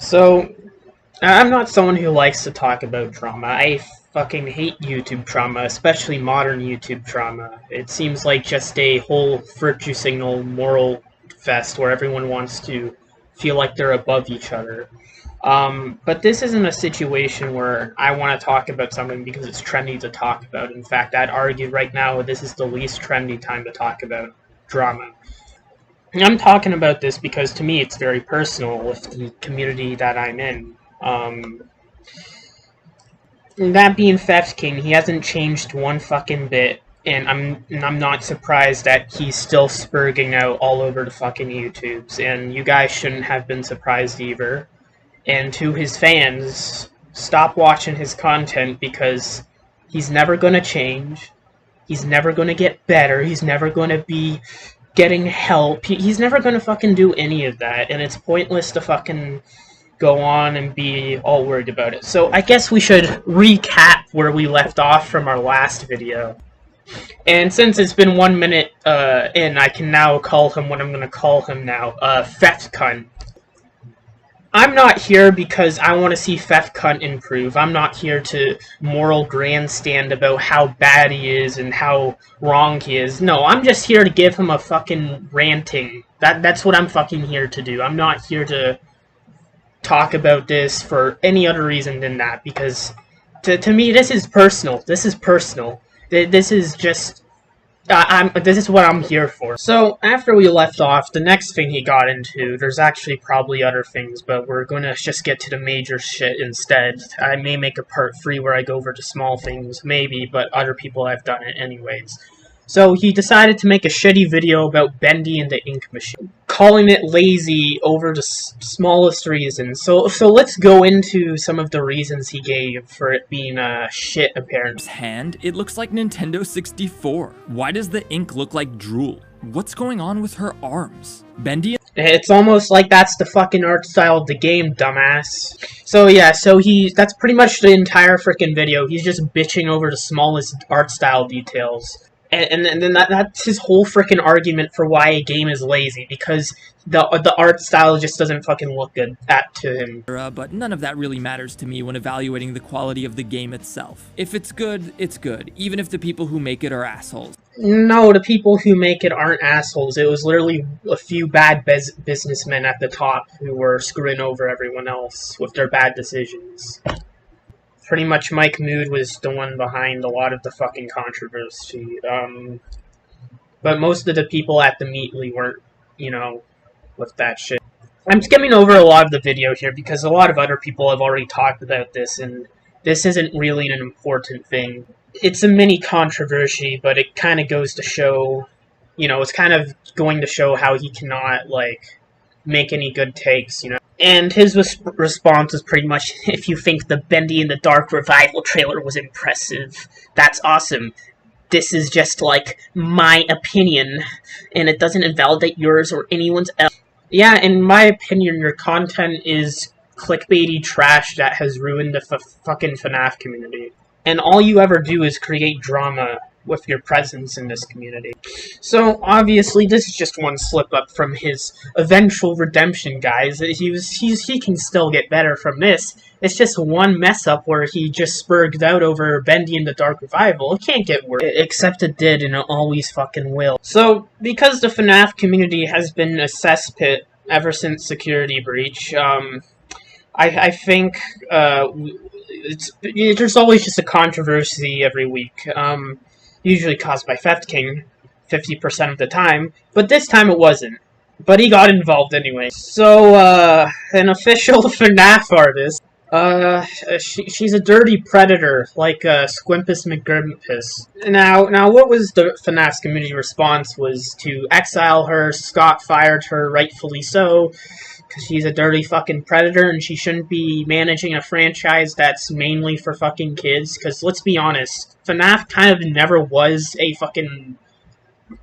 So, I'm not someone who likes to talk about drama. I fucking hate YouTube drama, especially modern YouTube drama. It seems like just a whole virtue signal moral fest where everyone wants to feel like they're above each other. But this isn't a situation where I want to talk about something because it's trendy to talk about. In fact, I'd argue right now this is the least trendy time to talk about drama. I'm talking about this because to me it's very personal with the community that I'm in. That being Theft King, he hasn't changed one fucking bit, and I'm not surprised that he's still spurging out all over the fucking YouTubes, and you guys shouldn't have been surprised either. And to his fans, stop watching his content because he's never gonna change. He's never gonna get better. He's never gonna be getting help. He's never gonna fucking do any of that, and it's pointless to fucking go on and be all worried about it. So I guess we should recap where we left off from our last video. And since it's been 1 minute in, I can now call him what I'm gonna call him now, Theft Cunt. I'm not here because I want to see Theft Cunt improve. I'm not here to moral grandstand about how bad he is and how wrong he is. No, I'm just here to give him a fucking ranting. That's what I'm fucking here to do. I'm not here to talk about this for any other reason than that, because to me this is personal. This is personal. This is just this is what I'm here for. So after we left off, the next thing he got into, there's actually probably other things, but we're gonna just get to the major shit instead. I may make a part 3 where I go over the small things, maybe, but other people have done it anyways. So he decided to make a shitty video about Bendy and the Ink Machine, calling it lazy over the smallest reasons. So let's go into some of the reasons he gave for it being shit, apparently. Hand, it looks like Nintendo 64. Why does the ink look like drool? What's going on with her arms? Bendy? It's almost like that's the fucking art style of the game, dumbass. So yeah, that's pretty much the entire freaking video. He's just bitching over the smallest art style details. And then that's his whole freaking argument for why a game is lazy, because the art style just doesn't fucking look good to him. But none of that really matters to me when evaluating the quality of the game itself. If it's good, it's good, even if the people who make it are assholes. No, the people who make it aren't assholes. It was literally a few bad businessmen at the top who were screwing over everyone else with their bad decisions. Pretty much Mike Mood was the one behind a lot of the fucking controversy. But most of the people at the Meatly weren't, you know, with that shit. I'm skimming over a lot of the video here because a lot of other people have already talked about this, and this isn't really an important thing. It's a mini controversy, but it kind of goes to show, you know, it's kind of going to show how he cannot, like, make any good takes, you know. And his response was pretty much, if you think the Bendy in the Dark Revival trailer was impressive, that's awesome. This is just, like, my opinion, and it doesn't invalidate yours or anyone's else. Yeah, in my opinion, your content is clickbaity trash that has ruined the fucking FNAF community. And all you ever do is create drama with your presence in this community. So, obviously, this is just one slip-up from his eventual redemption, guys. He can still get better from this. It's just one mess-up where he just spurged out over Bendy and the Dark Revival. It can't get worse. Except it did, and it always fucking will. So, because the FNAF community has been a cesspit ever since Security Breach, I think, there's always just a controversy every week. Usually caused by Theft King, 50% of the time, but this time it wasn't. But he got involved anyway. So, an official FNAF artist, she's a dirty predator, like, Squimpus McGrimpus. Now, what was the FNAF's community response was to exile her. Scott fired her, rightfully so, because she's a dirty fucking predator and she shouldn't be managing a franchise that's mainly for fucking kids, because let's be honest, FNAF kind of never was a fucking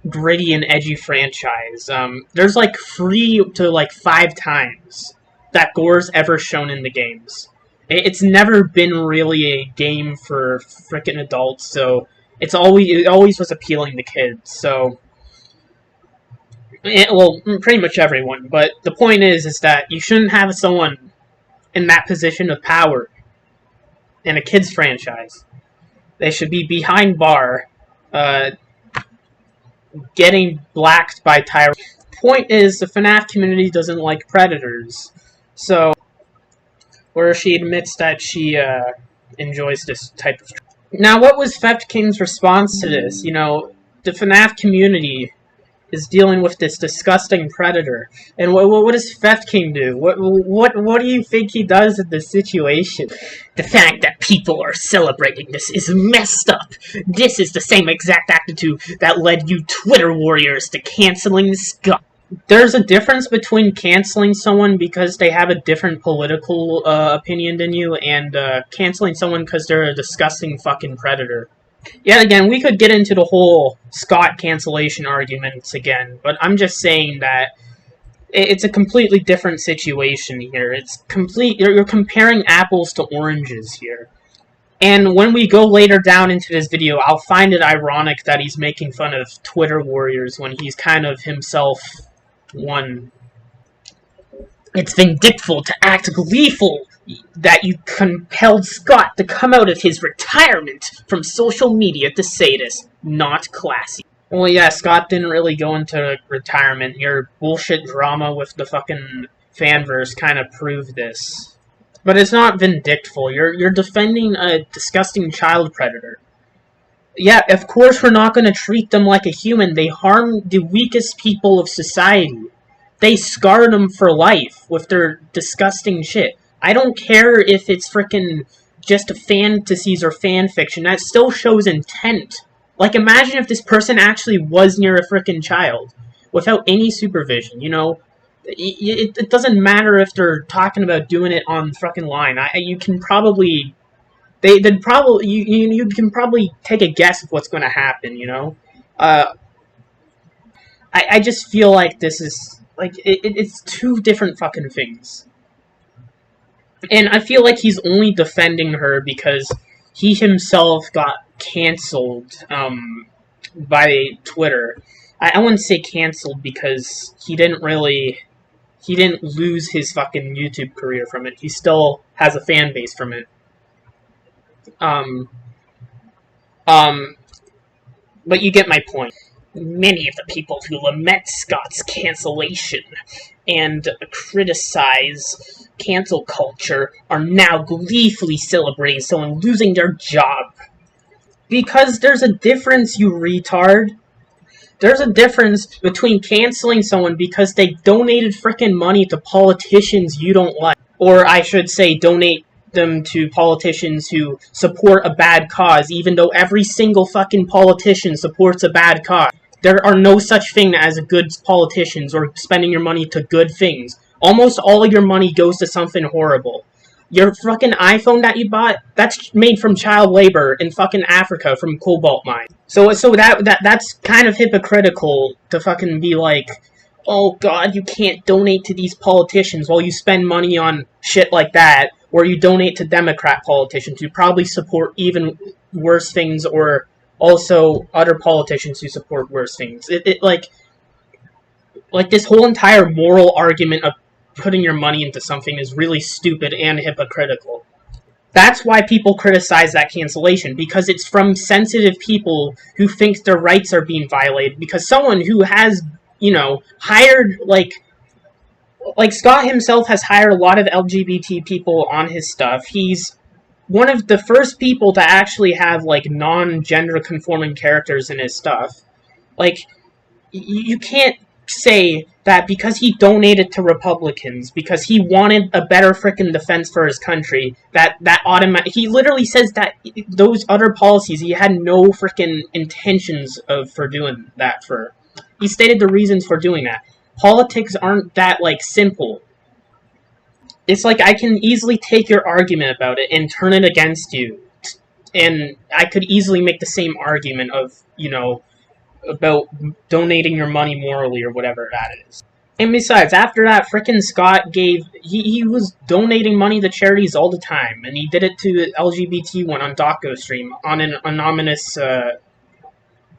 gritty and edgy franchise. There's like 3 to like 5 times that gore's ever shown in the games. It's never been really a game for frickin' adults, so it always was appealing to kids, so... well, pretty much everyone, but the point is that you shouldn't have someone in that position of power in a kids franchise. They should be behind bar, getting blacked by Tyra. Point is, the FNAF community doesn't like predators, so, or she admits that she enjoys this type of. Now, what was Theft King's response to this? You know, the FNAF community is dealing with this disgusting predator, and what does Theft King do? What do you think he does in this situation? The fact that people are celebrating this is messed up. This is the same exact attitude that led you Twitter warriors to canceling Scott. There's a difference between canceling someone because they have a different political opinion than you, and canceling someone because they're a disgusting fucking predator. Yet again, we could get into the whole Scott cancellation arguments again, but I'm just saying that it's a completely different situation here. You're comparing apples to oranges here. And when we go later down into this video, I'll find it ironic that he's making fun of Twitter warriors when he's kind of himself one. It's vindictful to act gleeful that you compelled Scott to come out of his retirement from social media to say this. Not classy. Well, yeah, Scott didn't really go into retirement. Your bullshit drama with the fucking fanverse kind of proved this. But it's not vindictful. You're defending a disgusting child predator. Yeah, of course we're not going to treat them like a human. They harm the weakest people of society. They scar them for life with their disgusting shit. I don't care if it's frickin' just fantasies or fan fiction. That still shows intent. Like, imagine if this person actually was near a frickin' child without any supervision, you know? It doesn't matter if they're talking about doing it on frickin' line. You can probably... They'd probably... You can probably take a guess of what's going to happen, you know? I just feel like this is... Like, it's two different fucking things. And I feel like he's only defending her because he himself got canceled by Twitter. I wouldn't say canceled because he didn't lose his fucking YouTube career from it. He still has a fan base from it. But you get my point. Many of the people who lament Scott's cancellation and criticize cancel culture are now gleefully celebrating someone losing their job. Because there's a difference, you retard. There's a difference between canceling someone because they donated frickin' money to politicians you don't like. Or I should say, donate them to politicians who support a bad cause, even though every single fucking politician supports a bad cause. There are no such thing as good politicians or spending your money to good things. Almost all of your money goes to something horrible. Your fucking iPhone that you bought, that's made from child labor in fucking Africa from cobalt mine. So that's kind of hypocritical to fucking be like, oh god, you can't donate to these politicians while you spend money on shit like that, or you donate to Democrat politicians who probably support even worse things, or also other politicians who support worse things. Like this whole entire moral argument of putting your money into something is really stupid and hypocritical. That's why people criticize that cancellation, because it's from sensitive people who think their rights are being violated, because someone who has, you know, hired, like Scott himself has hired a lot of LGBT people on his stuff. He's one of the first people to actually have, like, non-gender conforming characters in his stuff. Like, you can't say that because he donated to Republicans, because he wanted a better frickin' defense for his country, that he literally says that those other policies, he had no frickin' intentions for doing that for. He stated the reasons for doing that. Politics aren't that, like, simple. It's like I can easily take your argument about it and turn it against you. And I could easily make the same argument of, you know, about donating your money morally or whatever that is. And besides, after that, frickin' Scott he was donating money to charities all the time. And he did it to LGBT one on DocoStream on an anonymous, I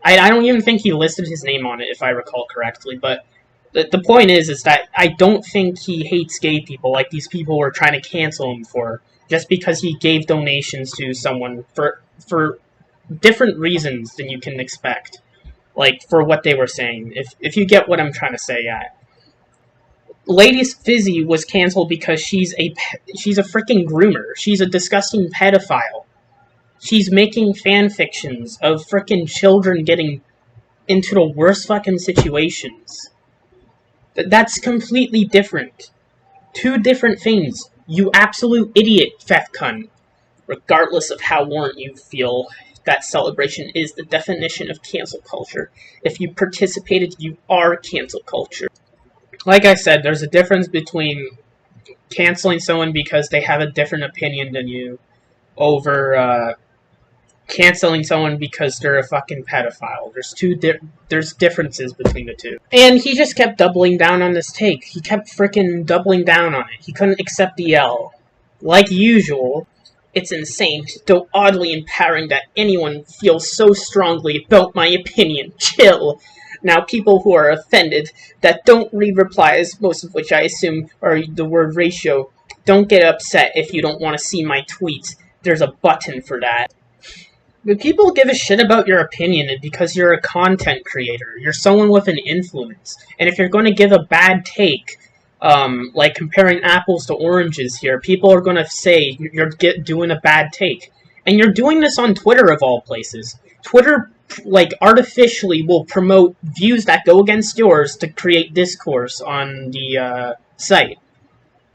don't even think he listed his name on it, if I recall correctly, but The point is that I don't think he hates gay people like these people were trying to cancel him for, just because he gave donations to someone for different reasons than you can expect. Like, for what they were saying. If you get what I'm trying to say, yeah. Lady Fizzy was canceled because she's a freaking groomer. She's a disgusting pedophile. She's making fan fictions of freaking children getting into the worst fucking situations. That's completely different. Two different things. You absolute idiot, Fefcun. Regardless of how warrant you feel, that celebration is the definition of cancel culture. If you participated, you are cancel culture. Like I said, there's a difference between canceling someone because they have a different opinion than you over canceling someone because they're a fucking pedophile. There's differences between the two. And he just kept doubling down on this take. He kept freaking doubling down on it. He couldn't accept the L. Like usual, it's insane, though oddly empowering that anyone feels so strongly about my opinion. Chill. Now, people who are offended that don't read replies, most of which I assume are the word ratio, don't get upset if you don't want to see my tweets. There's a button for that. But people give a shit about your opinion because you're a content creator. You're someone with an influence. And if you're going to give a bad take, like comparing apples to oranges here, people are going to say you're doing a bad take. And you're doing this on Twitter, of all places. Twitter, like, artificially will promote views that go against yours to create discourse on the site.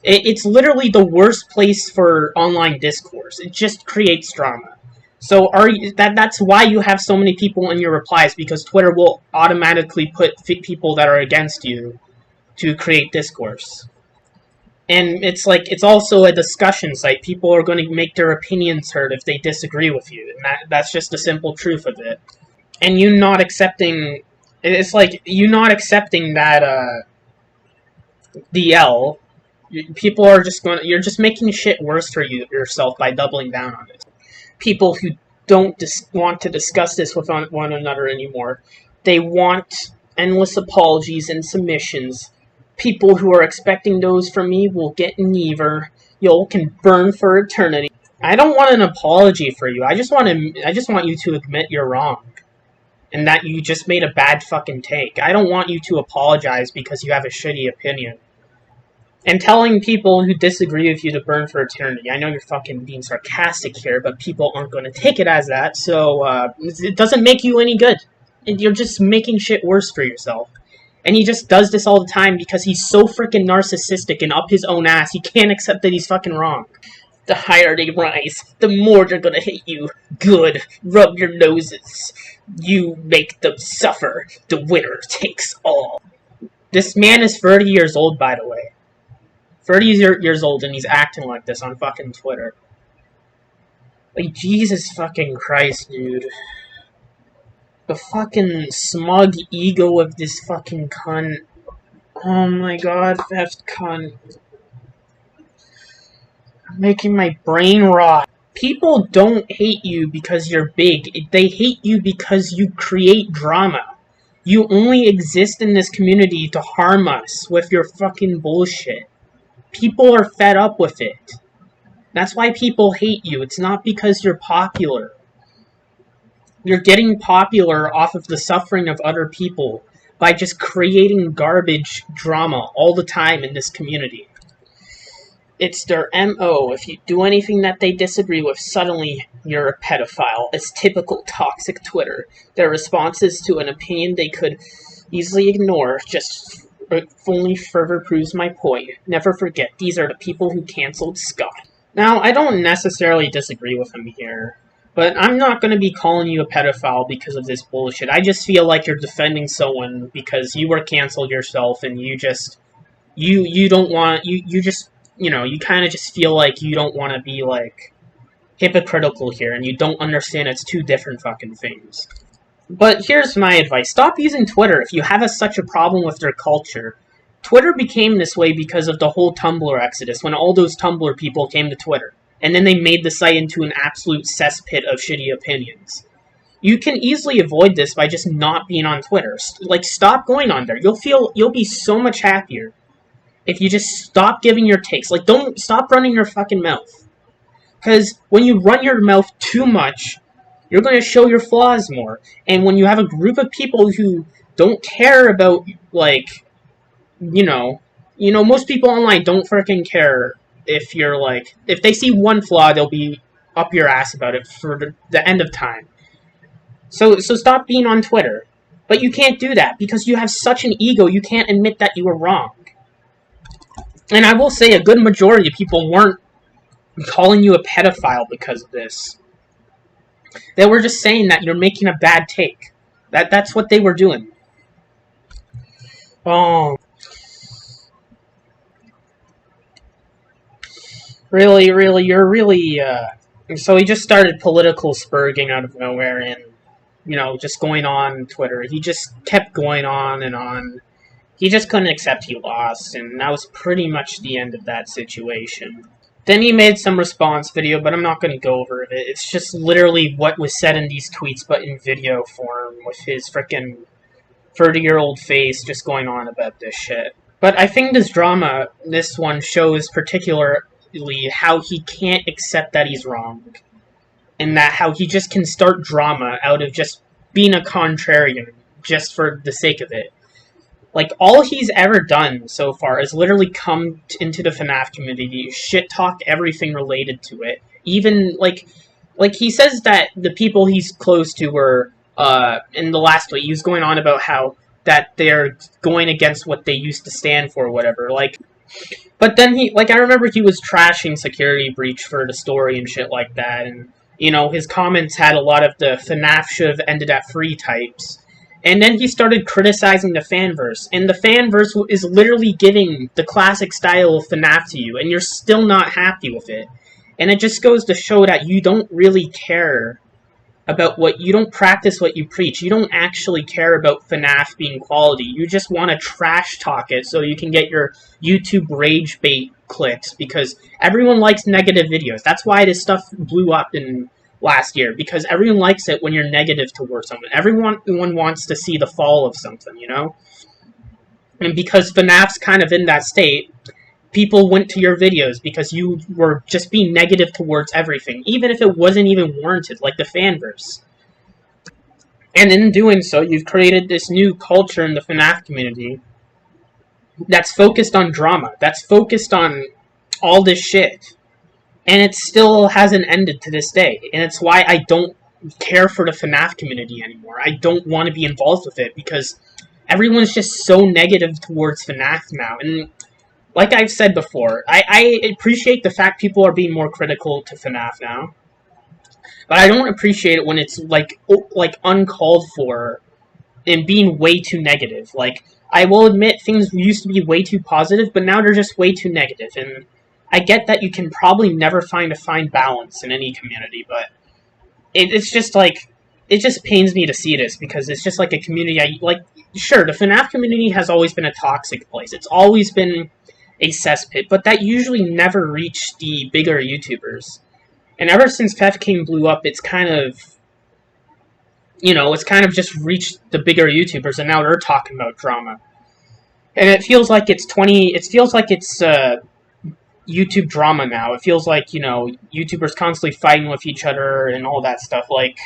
It's literally the worst place for online discourse. It just creates drama. So that's why you have so many people in your replies, because Twitter will automatically put people that are against you to create discourse. And it's also a discussion site. People are going to make their opinions heard if they disagree with you. And that's just the simple truth of it. And you not accepting... It's like, you not accepting that, DL, people are just going to... You're just making shit worse for yourself by doubling down on it. People who don't want to discuss this with one another anymore. They want endless apologies and submissions. People who are expecting those from me will get neither. You can burn for eternity. I don't want an apology for you. I just want you to admit you're wrong. And that you just made a bad fucking take. I don't want you to apologize because you have a shitty opinion. And telling people who disagree with you to burn for eternity. I know you're fucking being sarcastic here, but people aren't going to take it as that, so it doesn't make you any good. And you're just making shit worse for yourself. And he just does this all the time because he's so freaking narcissistic and up his own ass, he can't accept that he's fucking wrong. The higher they rise, the more they're gonna hate you. Good. Rub your noses. You make them suffer. The winner takes all. This man is 30 years old, by the way. 30 years old, and he's acting like this on fucking Twitter. Like, Jesus fucking Christ, dude. The fucking smug ego of this fucking cunt. Oh my god, that cunt. I'm making my brain rot. People don't hate you because you're big. They hate you because you create drama. You only exist in this community to harm us with your fucking bullshit. People are fed up with it. That's why people hate you. It's not because you're popular. You're getting popular off of the suffering of other people by just creating garbage drama all the time in this community. It's their MO. If you do anything that they disagree with, suddenly you're a pedophile. It's typical toxic Twitter. Their responses to an opinion they could easily ignore just only further proves my point. Never forget, these are the people who canceled Scott. Now, I don't necessarily disagree with him here, but I'm not going to be calling you a pedophile because of this bullshit. I just feel like you're defending someone because you were canceled yourself and you just... You don't want... You just... You know, you kind of just feel like you don't want to be, like, hypocritical here, and you don't understand it's two different fucking things. But here's my advice. Stop using Twitter if you have such a problem with their culture. Twitter became this way because of the whole Tumblr exodus, when all those Tumblr people came to Twitter. And then they made the site into an absolute cesspit of shitty opinions. You can easily avoid this by just not being on Twitter. Like, stop going on there. You'll be so much happier if you just stop giving your takes. Like, don't stop running your fucking mouth. Because when you run your mouth too much, you're going to show your flaws more. And when you have a group of people who don't care about, like, most people online don't freaking care if you're, like, if they see one flaw, they'll be up your ass about it for the end of time. So stop being on Twitter. But you can't do that because you have such an ego, you can't admit that you were wrong. And I will say a good majority of people weren't calling you a pedophile because of this. They were just saying that you're making a bad take. That's what they were doing. Oh. Really, you're really, So he just started political spurging out of nowhere and, just going on Twitter. He just kept going on and on. He just couldn't accept he lost, and that was pretty much the end of that situation. Then he made some response video, but I'm not going to go over it. It's just literally what was said in these tweets, but in video form, with his frickin' 30-year-old face just going on about this shit. But I think this drama, this one, shows particularly how he can't accept that he's wrong. And that how he just can start drama out of just being a contrarian, just for the sake of it. Like, all he's ever done so far is literally come into the FNAF community, shit-talk everything related to it. Even, like he says that the people he's close to were, in the last tweet, he was going on about how that they're going against what they used to stand for, or whatever. Like, but then I remember he was trashing Security Breach for the story and shit like that, and, his comments had a lot of the FNAF should have ended at free types. And then he started criticizing the fanverse, and the fanverse is literally giving the classic style of FNAF to you, and you're still not happy with it. And it just goes to show that you don't really care about you don't practice what you preach. You don't actually care about FNAF being quality. You just want to trash talk it so you can get your YouTube rage bait clicks, because everyone likes negative videos. That's why this stuff blew up in last year, because everyone likes it when you're negative towards someone. Everyone wants to see the fall of something, And because FNAF's kind of in that state, people went to your videos because you were just being negative towards everything, even if it wasn't even warranted, like the fanverse. And in doing so, you've created this new culture in the FNAF community that's focused on drama, that's focused on all this shit. And it still hasn't ended to this day. And it's why I don't care for the FNAF community anymore. I don't want to be involved with it, because everyone's just so negative towards FNAF now. And like I've said before, I appreciate the fact people are being more critical to FNAF now. But I don't appreciate it when it's like uncalled for and being way too negative. Like, I will admit things used to be way too positive, but now they're just way too negative. And I get that you can probably never find a fine balance in any community, but it's just like, it just pains me to see this, because it's just like a community sure, the FNAF community has always been a toxic place. It's always been a cesspit, but that usually never reached the bigger YouTubers. And ever since Pef King blew up, it's kind of, it's kind of just reached the bigger YouTubers, and now they're talking about drama. And it feels like it's YouTube drama now. It feels like, YouTubers constantly fighting with each other and all that stuff. Like,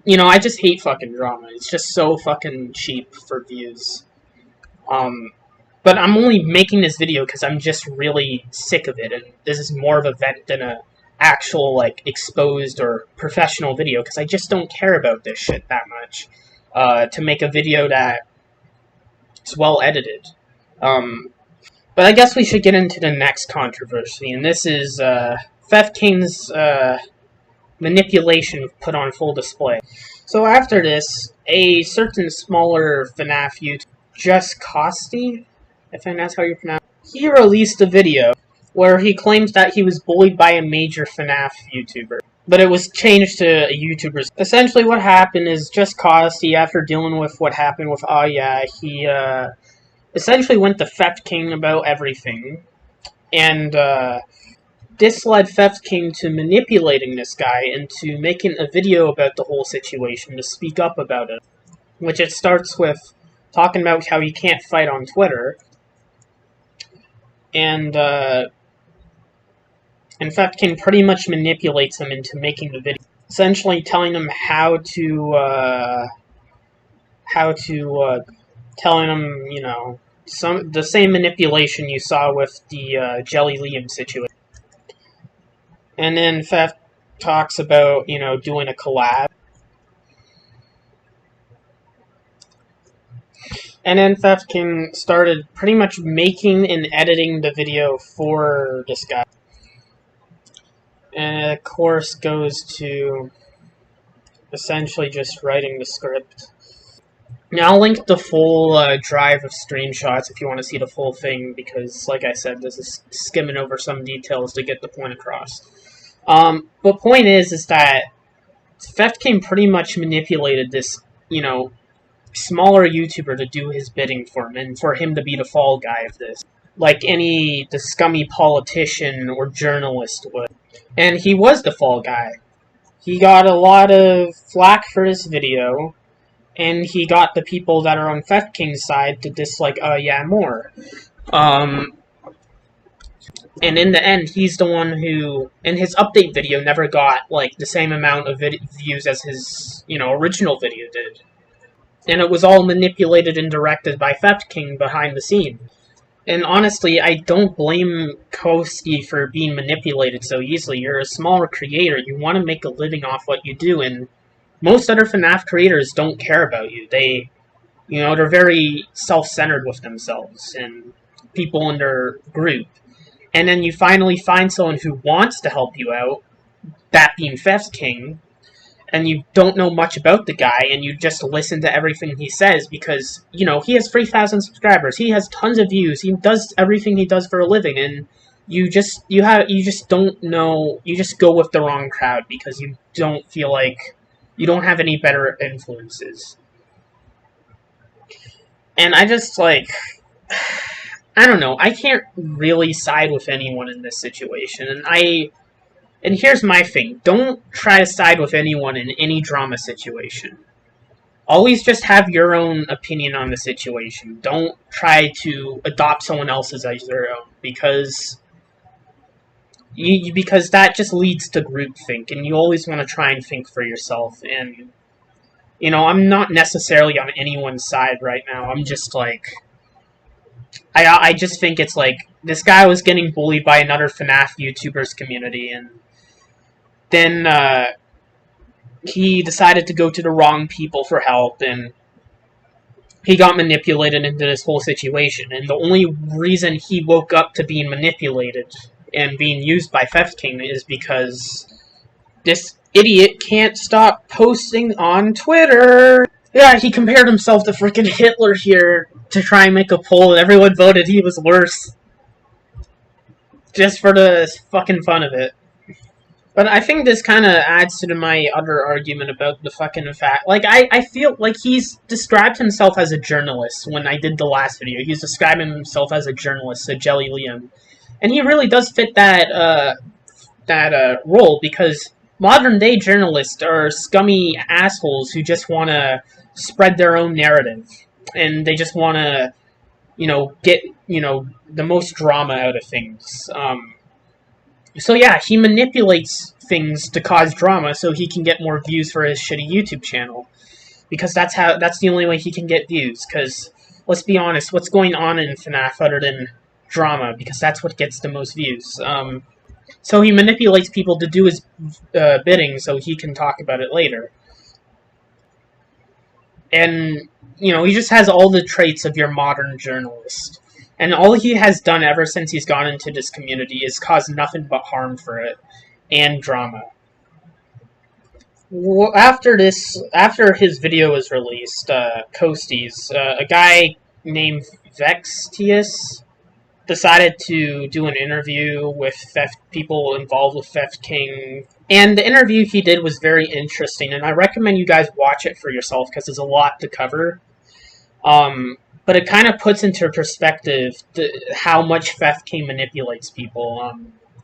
I just hate fucking drama. It's just so fucking cheap for views. But I'm only making this video because I'm just really sick of it, and this is more of a vent than a actual, exposed or professional video, because I just don't care about this shit that much, to make a video that is well edited. But I guess we should get into the next controversy, and this is, Pef King's, manipulation put on full display. So after this, a certain smaller FNAF YouTuber, Just Costi, I think that's how you pronounce it, he released a video where he claims that he was bullied by a major FNAF YouTuber, but it was changed to a YouTuber. Essentially what happened is Just Costi, after dealing with what happened with Aya, he essentially went to Pef King about everything, and this led Theft King to manipulating this guy into making a video about the whole situation to speak up about it. Which it starts with talking about how he can't fight on Twitter. And Theft King pretty much manipulates him into making the video. Essentially telling him telling him, you know, the same manipulation you saw with the Jelly Liam situation. And then Theft talks about, you know, doing a collab. And then Theft King started pretty much making and editing the video for this guy. And it, of course, goes to essentially just writing the script. Now, I'll link the full drive of screenshots if you want to see the full thing, because, like I said, this is skimming over some details to get the point across. But point is that Theft King pretty much manipulated this, you know, smaller YouTuber to do his bidding for him, and for him to be the fall guy of this. Like the scummy politician or journalist would. And he was the fall guy. He got a lot of flack for this video, and he got the people that are on Theft King's side to dislike yeah more. And in the end, he's the one who, in his update video, never got, like, the same amount of views as his, you know, original video did. And it was all manipulated and directed by Theft King behind the scenes. And honestly, I don't blame Koski for being manipulated so easily. You're a smaller creator, you want to make a living off what you do, and most other FNAF creators don't care about you. They, you know, they're very self-centered with themselves and people in their group. And then you finally find someone who wants to help you out, that being Theft King, and you don't know much about the guy, and you just listen to everything he says because, you know, he has 3,000 subscribers, he has tons of views, he does everything he does for a living, and you just don't know, you just go with the wrong crowd because you don't feel like you don't have any better influences. And I just, like, I don't know, I can't really side with anyone in this situation, and here's my thing, don't try to side with anyone in any drama situation. Always just have your own opinion on the situation. Don't try to adopt someone else's as your own, because that just leads to groupthink, and you always want to try and think for yourself. And, you know, I'm not necessarily on anyone's side right now. I'm just like, I just think it's like, this guy was getting bullied by another FNAF YouTubers community, and then he decided to go to the wrong people for help, and he got manipulated into this whole situation. And the only reason he woke up to being manipulated and being used by Theft King is because this idiot can't stop posting on Twitter. Yeah, he compared himself to freaking Hitler here to try and make a poll, and everyone voted he was worse. Just for the fucking fun of it. But I think this kind of adds to my other argument about the fucking fact. Like, I feel like he's described himself as a journalist when I did the last video. He's describing himself as a journalist, a Jelly Liam. And he really does fit that role, because modern-day journalists are scummy assholes who just want to spread their own narrative. And they just want to, you know, get, you know, the most drama out of things. So yeah, he manipulates things to cause drama so he can get more views for his shitty YouTube channel. Because that's the only way he can get views. Because, let's be honest, what's going on in FNAF other than drama? Because that's what gets the most views. So he manipulates people to do his bidding so he can talk about it later. And, you know, he just has all the traits of your modern journalist. And all he has done ever since he's gone into this community is cause nothing but harm for it. And drama. Well, after his video was released, Kosties, a guy named Vextius decided to do an interview with people involved with Theft King. And the interview he did was very interesting, and I recommend you guys watch it for yourself because there's a lot to cover. But it kind of puts into perspective how much Theft King manipulates people.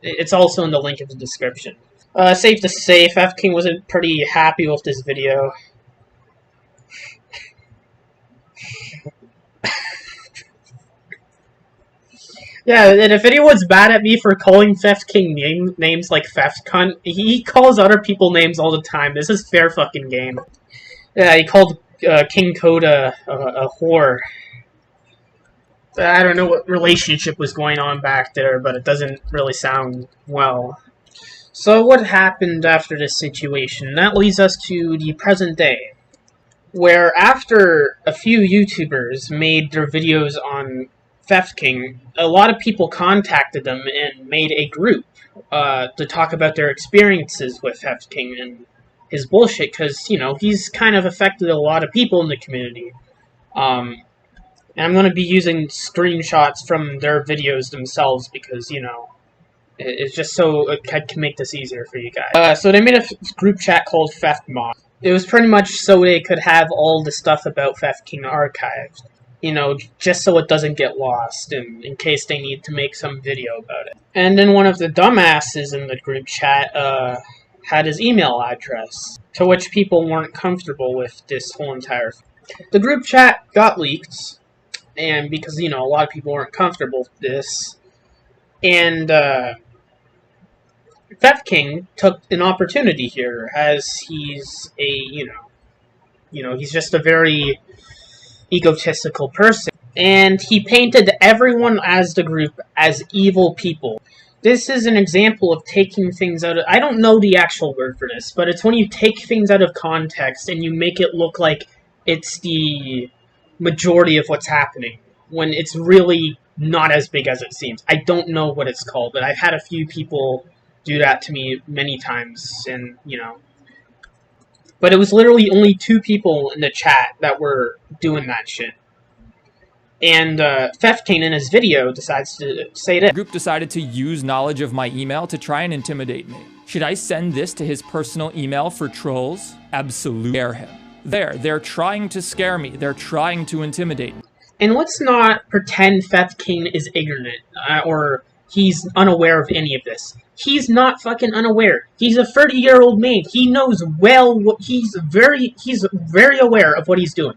It's also in the link in the description. Safe to say, FefKing wasn't pretty happy with this video. Yeah, and if anyone's mad at me for calling FefKing names like FefCunt, he calls other people names all the time. This is fair fucking game. Yeah, he called King Coda a whore. I don't know what relationship was going on back there, but it doesn't really sound well. So what happened after this situation? That leads us to the present day, where after a few YouTubers made their videos on FefKing, a lot of people contacted them and made a group to talk about their experiences with FefKing and his bullshit, because, you know, he's kind of affected a lot of people in the community. And I'm going to be using screenshots from their videos themselves because, you know, it's just so I can make this easier for you guys. So they made a group chat called FefMod. It was pretty much so they could have all the stuff about FefKing archived. You know, just so it doesn't get lost in case they need to make some video about it. And then one of the dumbasses in the group chat had his email address, to which people weren't comfortable with this whole entire thing. The group chat got leaked, and because, you know, a lot of people weren't comfortable with this, and FefKing took an opportunity here, as he's a, you know, he's just a very egotistical person, and he painted everyone as the group as evil people. This is an example of taking things out of... I don't know the actual word for this, but it's when you take things out of context and you make it look like it's the majority of what's happening, when it's really not as big as it seems. I don't know what it's called, but I've had a few people do that to me many times, and, you know... But it was literally only 2 people in the chat that were doing that shit. And FefKing in his video decides to say this. The group decided to use knowledge of my email to try and intimidate me. Should I send this to his personal email for trolls? Absolutely. Scare him. They're trying to scare me. They're trying to intimidate me. And let's not pretend FefKing is ignorant, or he's unaware of any of this. He's not fucking unaware. He's a 30-year-old man. He knows well what he's very aware of what he's doing.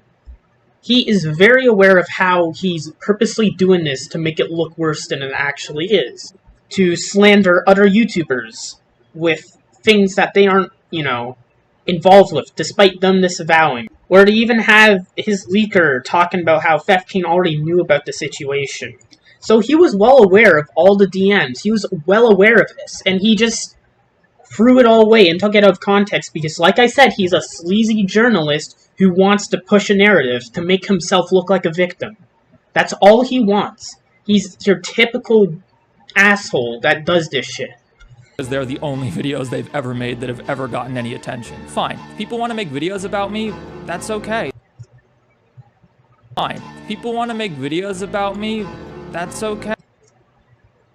He is very aware of how he's purposely doing this to make it look worse than it actually is. To slander other YouTubers with things that they aren't, you know, involved with, despite them disavowing. Or to even have his leaker talking about how FefKing already knew about the situation. So he was well aware of all the DMs. He was well aware of this. And he just threw it all away and took it out of context because, like I said, he's a sleazy journalist who wants to push a narrative to make himself look like a victim. That's all he wants. He's your typical asshole that does this shit. Because they're the only videos they've ever made that have ever gotten any attention. Fine. People want to make videos about me, that's okay. Fine. People want to make videos about me, that's okay.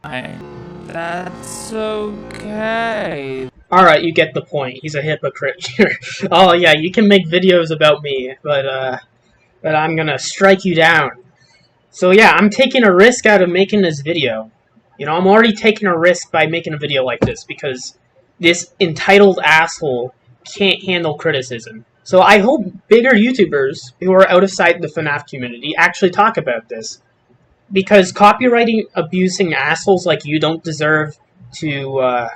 That's okay. Alright, you get the point. He's a hypocrite here. Oh yeah, you can make videos about me, but I'm gonna strike you down. So yeah, I'm taking a risk out of making this video. You know, I'm already taking a risk by making a video like this, because this entitled asshole can't handle criticism. So I hope bigger YouTubers who are outside the FNAF community actually talk about this. Because copywriting abusing assholes like you don't deserve to,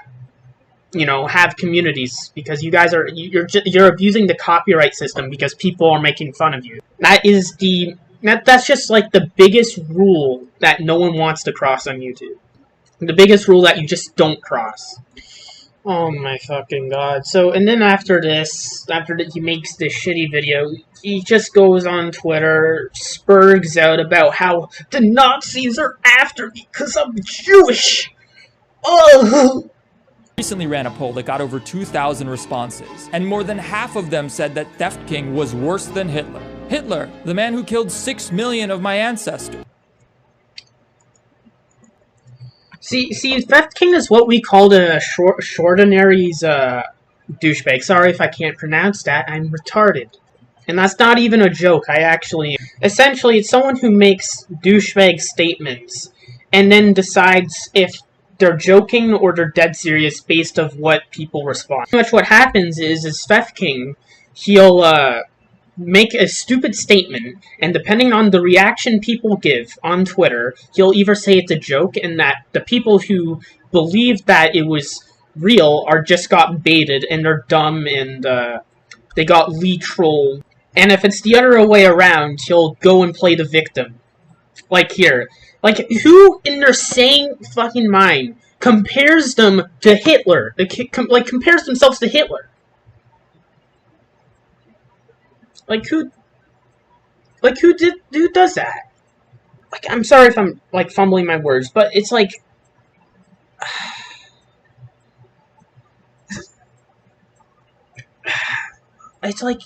you know, have communities. Because you guys are, you're abusing the copyright system because people are making fun of you. That's just like the biggest rule that no one wants to cross on YouTube. The biggest rule that you just don't cross. Oh my fucking god. So, and then after this, after he makes this shitty video, he just goes on Twitter, spurgs out about how the Nazis are after me because I'm Jewish. Oh. Recently ran a poll that got over 2,000 responses, and more than half of them said that FefKing was worse than Hitler. Hitler, the man who killed 6 million of my ancestors. See, FefKing is what we call the Shortinary's douchebag. Sorry if I can't pronounce that, I'm retarded. And that's not even a joke, I actually... Essentially, it's someone who makes douchebag statements, and then decides if they're joking or they're dead serious based of what people respond. Pretty much what happens is Fef King, he'll make a stupid statement, and depending on the reaction people give on Twitter, he'll either say it's a joke and that the people who believed that it was real are just got baited and they're dumb and they got Lee trolled. And if it's the other way around, he'll go and play the victim. Like here. Like, who in their sane fucking mind compares them to Hitler? Like, compares themselves to Hitler? Who does that? Like, I'm sorry if I'm, like, fumbling my words, but it's like... It's like...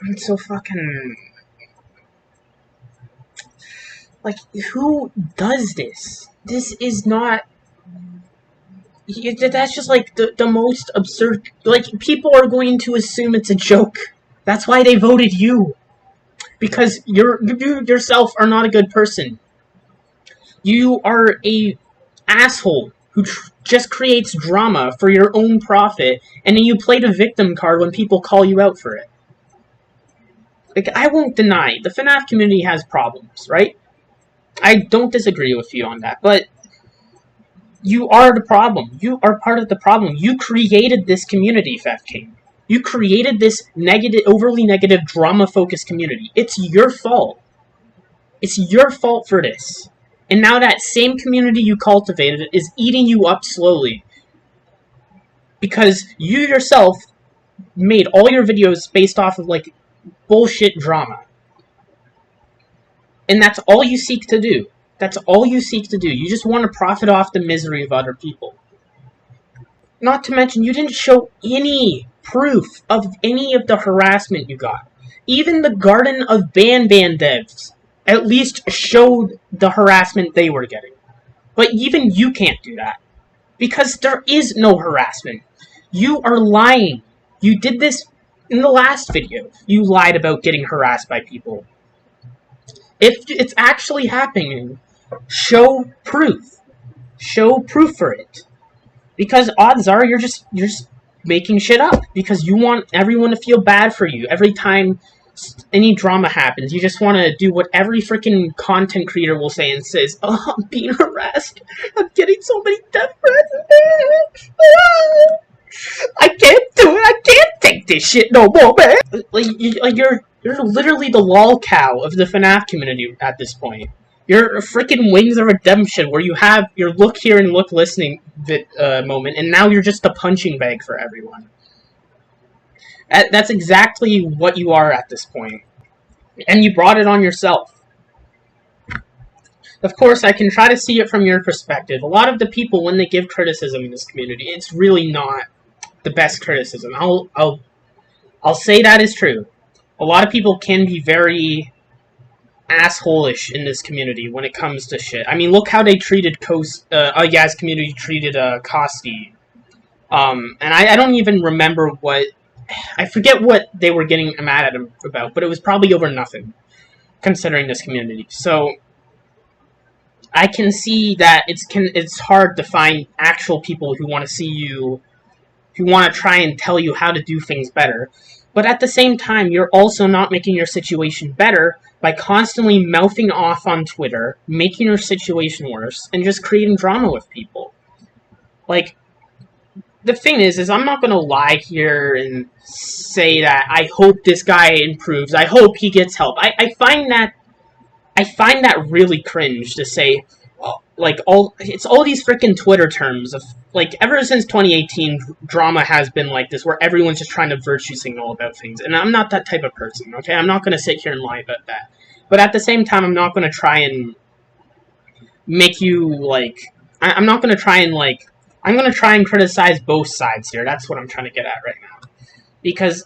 It's so fucking... Like, who does this? This is not... That's just, like, the most absurd... Like, people are going to assume it's a joke. That's why they voted you. Because you yourself are not a good person. You are a asshole who just creates drama for your own profit, and then you play the victim card when people call you out for it. Like, I won't deny, the FNAF community has problems, right? I don't disagree with you on that, but you are the problem. You are part of the problem. You created this community, Fef King. You created this negative, overly negative, drama-focused community. It's your fault. It's your fault for this. And now that same community you cultivated is eating you up slowly. Because you yourself made all your videos based off of, like, bullshit drama. And that's all you seek to do. That's all you seek to do. You just want to profit off the misery of other people. Not to mention, you didn't show any proof of any of the harassment you got. Even the Garden of Banban devs at least showed the harassment they were getting. But even you can't do that. Because there is no harassment. You are lying. You did this in the last video. You lied about getting harassed by people. If it's actually happening, show proof. Show proof for it. Because odds are you're just making shit up. Because you want everyone to feel bad for you. Every time any drama happens, you just want to do what every freaking content creator will say and says, "Oh, I'm being harassed. I'm getting so many death threats. I can't do it. I can't take this shit no more, man." You're literally the lol cow of the FNAF community at this point. You're a freaking Wings of Redemption, where you have your look here and look listening moment, and now you're just a punching bag for everyone. That's exactly what you are at this point. And you brought it on yourself. Of course, I can try to see it from your perspective. A lot of the people, when they give criticism in this community, it's really not the best criticism. I'll say that is true. A lot of people can be very asshole-ish in this community when it comes to shit. I mean, look how they treated Yaz community treated Kosti. And I don't even remember what... I forget what they were getting mad at him about, but it was probably over nothing, considering this community. So, I can see that it's hard to find actual people who want to see you, who want to try and tell you how to do things better. But at the same time, you're also not making your situation better by constantly mouthing off on Twitter, making your situation worse, and just creating drama with people. Like, the thing is I'm not gonna lie here and say that I hope this guy improves. I hope he gets help. I find that really cringe to say, like, it's all these freaking Twitter terms of, like, ever since 2018, drama has been like this, where everyone's just trying to virtue signal about things, and I'm not that type of person, okay? I'm not gonna sit here and lie about that. But at the same time, I'm not gonna try and make you, like, I'm not gonna try and, like, I'm going to try and criticize both sides here. That's what I'm trying to get at right now. Because,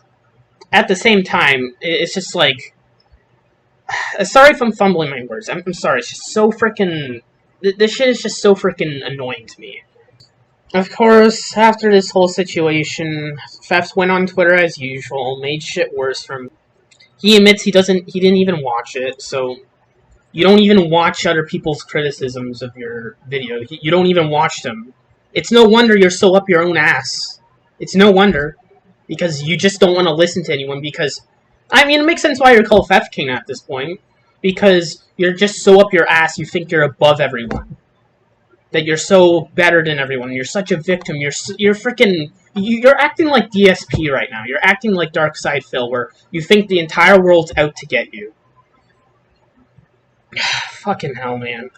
at the same time, it's just like... Sorry if I'm fumbling my words. I'm sorry. It's just so freaking... This shit is just so freaking annoying to me. Of course, after this whole situation, Fefs went on Twitter as usual, made shit worse for him. He admits he didn't even watch it, so... You don't even watch other people's criticisms of your video. You don't even watch them. It's no wonder you're so up your own ass. It's no wonder. Because you just don't want to listen to anyone because... I mean, it makes sense why you're called Theft King at this point. Because you're just so up your ass you think you're above everyone. That you're so better than everyone. You're such a victim. You're freaking... You're acting like DSP right now. You're acting like Darkside Phil, where you think the entire world's out to get you. Fucking hell, man.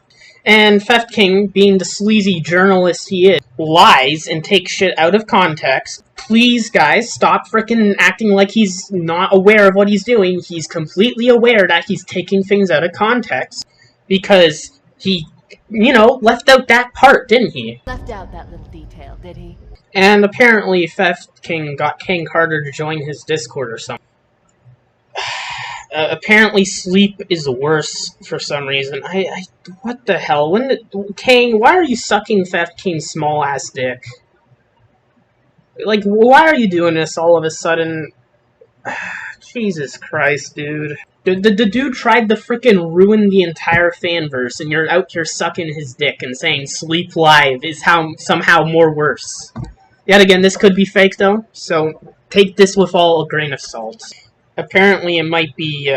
And Theft King, being the sleazy journalist he is, lies and takes shit out of context. Please, guys, stop frickin' acting like he's not aware of what he's doing. He's completely aware that he's taking things out of context. Because he, you know, left out that part, didn't he? Left out that little detail, did he? And apparently Theft King got King Carter to join his Discord or something. Apparently sleep is worse for some reason. What the hell? King, why are you sucking Theft King's small ass dick? Like, why are you doing this all of a sudden? Jesus Christ, dude. The dude tried to frickin' ruin the entire fanverse, and you're out here sucking his dick and saying Sleep Live is somehow more worse. Yet again, this could be fake though, so take this with all a grain of salt. Apparently it might be,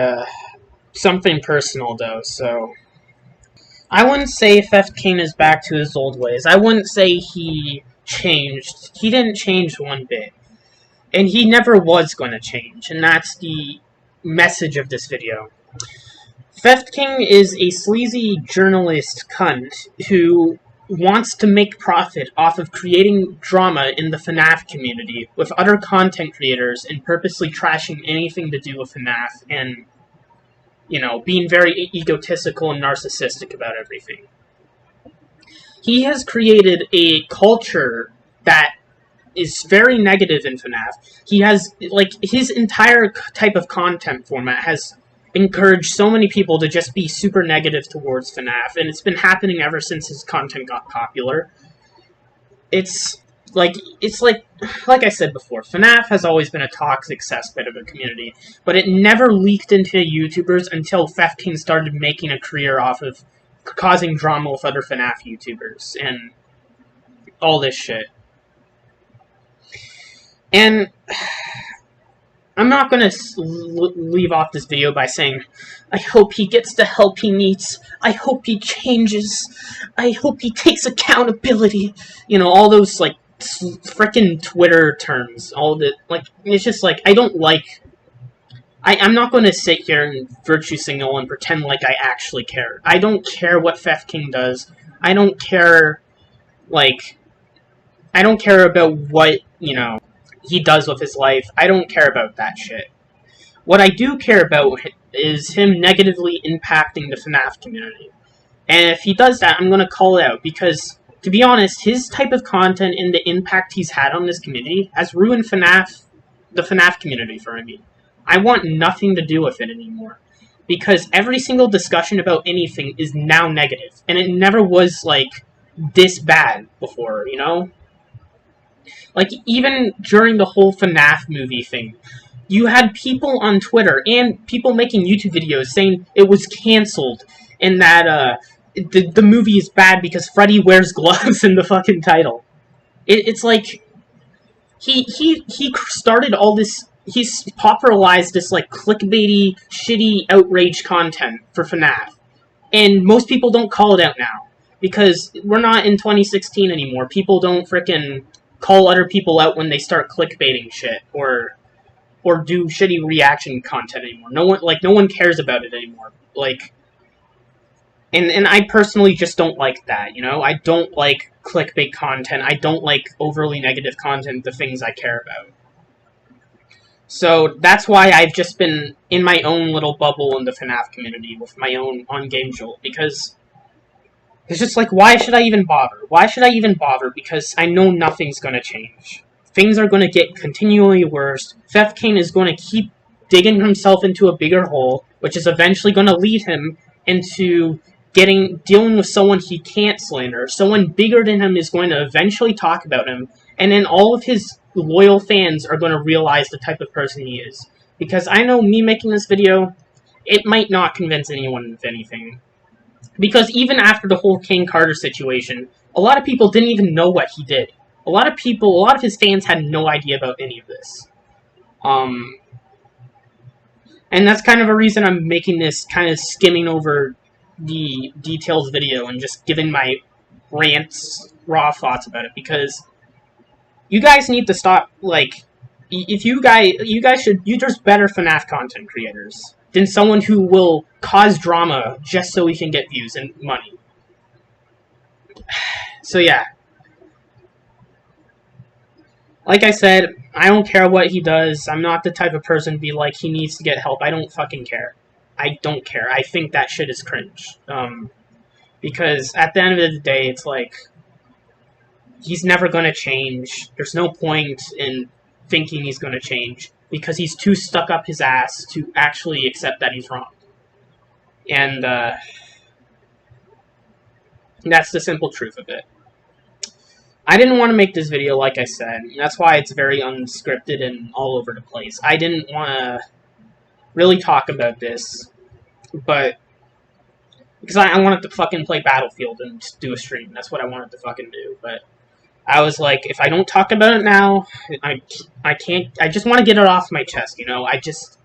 something personal, though, so... I wouldn't say Theft King is back to his old ways. I wouldn't say he changed. He didn't change one bit. And he never was going to change, and that's the message of this video. Theft King is a sleazy journalist cunt who wants to make profit off of creating drama in the FNAF community with other content creators and purposely trashing anything to do with FNAF and, you know, being very egotistical and narcissistic about everything. He has created a culture that is very negative in FNAF. He has, like, his entire type of content format has encouraged so many people to just be super negative towards FNAF, and it's been happening ever since his content got popular. It's like I said before, FNAF has always been a toxic cesspit of a community, but it never leaked into YouTubers until Theft King started making a career off of causing drama with other FNAF YouTubers, and all this shit. And I'm not going to leave off this video by saying, I hope he gets the help he needs. I hope he changes. I hope he takes accountability. You know, all those, like, frickin' Twitter terms. All the, like, it's just, like, I don't like... I'm not going to sit here and virtue signal and pretend like I actually care. I don't care what Theft King does. I don't care, like... I don't care about what, you know, he does with his life. I don't care about that shit. What I do care about is him negatively impacting the FNAF community. And if he does that, I'm going to call it out, because, to be honest, his type of content and the impact he's had on this community has ruined the FNAF community for me. I want nothing to do with it anymore. Because every single discussion about anything is now negative. And it never was, like, this bad before, you know? Like, even during the whole FNAF movie thing, you had people on Twitter and people making YouTube videos saying it was cancelled and that the movie is bad because Freddy wears gloves in the fucking title. It's like, he started all this, he's popularized this, like, clickbaity, shitty, outrage content for FNAF. And most people don't call it out now. Because we're not in 2016 anymore. People don't frickin' call other people out when they start clickbaiting shit or do shitty reaction content anymore. No one cares about it anymore. Like, and I personally just don't like that, you know? I don't like clickbait content. I don't like overly negative content, the things I care about. So that's why I've just been in my own little bubble in the FNAF community with my own on Game Jolt, because it's just like, why should I even bother? Why should I even bother? Because I know nothing's going to change. Things are going to get continually worse. Theft King is going to keep digging himself into a bigger hole, which is eventually going to lead him into dealing with someone he can't slander. Someone bigger than him is going to eventually talk about him, and then all of his loyal fans are going to realize the type of person he is. Because I know me making this video, it might not convince anyone of anything. Because even after the whole King Carter situation, a lot of people didn't even know what he did. A lot of his fans had no idea about any of this. And that's kind of a reason I'm making this kind of skimming over the details video and just giving my rants, raw thoughts about it, because you guys need to stop, like, if you guys there's better FNAF content creators than someone who will cause drama just so he can get views and money. So yeah. Like I said, I don't care what he does. I'm not the type of person to be like, he needs to get help. I don't fucking care. I don't care. I think that shit is cringe. Because at the end of the day, it's like, he's never going to change. There's no point in thinking he's going to change, because he's too stuck up his ass to actually accept that he's wrong. And that's the simple truth of it. I didn't want to make this video, like I said. That's why it's very unscripted and all over the place. I didn't want to really talk about this, but because I wanted to fucking play Battlefield and do a stream. That's what I wanted to fucking do. But I was like, if I don't talk about it now, I can't. I just want to get it off my chest. You know, I just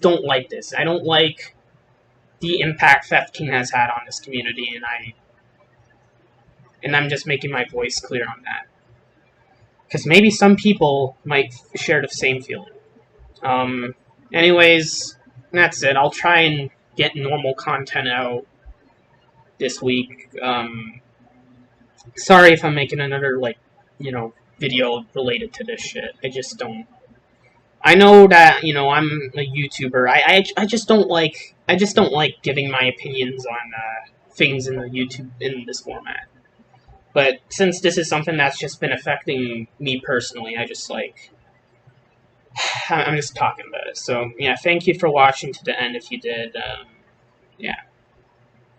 don't like this. I don't like the impact Theft King has had on this community, and I'm just making my voice clear on that. Because maybe some people might share the same feeling. Anyways, that's it. I'll try and get normal content out this week. Sorry if I'm making another, video related to this shit. I just don't... I know that, I'm a YouTuber. I just don't like... I just don't like giving my opinions on, things in the YouTube, in this format. But since this is something that's just been affecting me personally, I just, I'm just talking about it. So, yeah, thank you for watching to the end if you did. Yeah.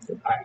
Goodbye.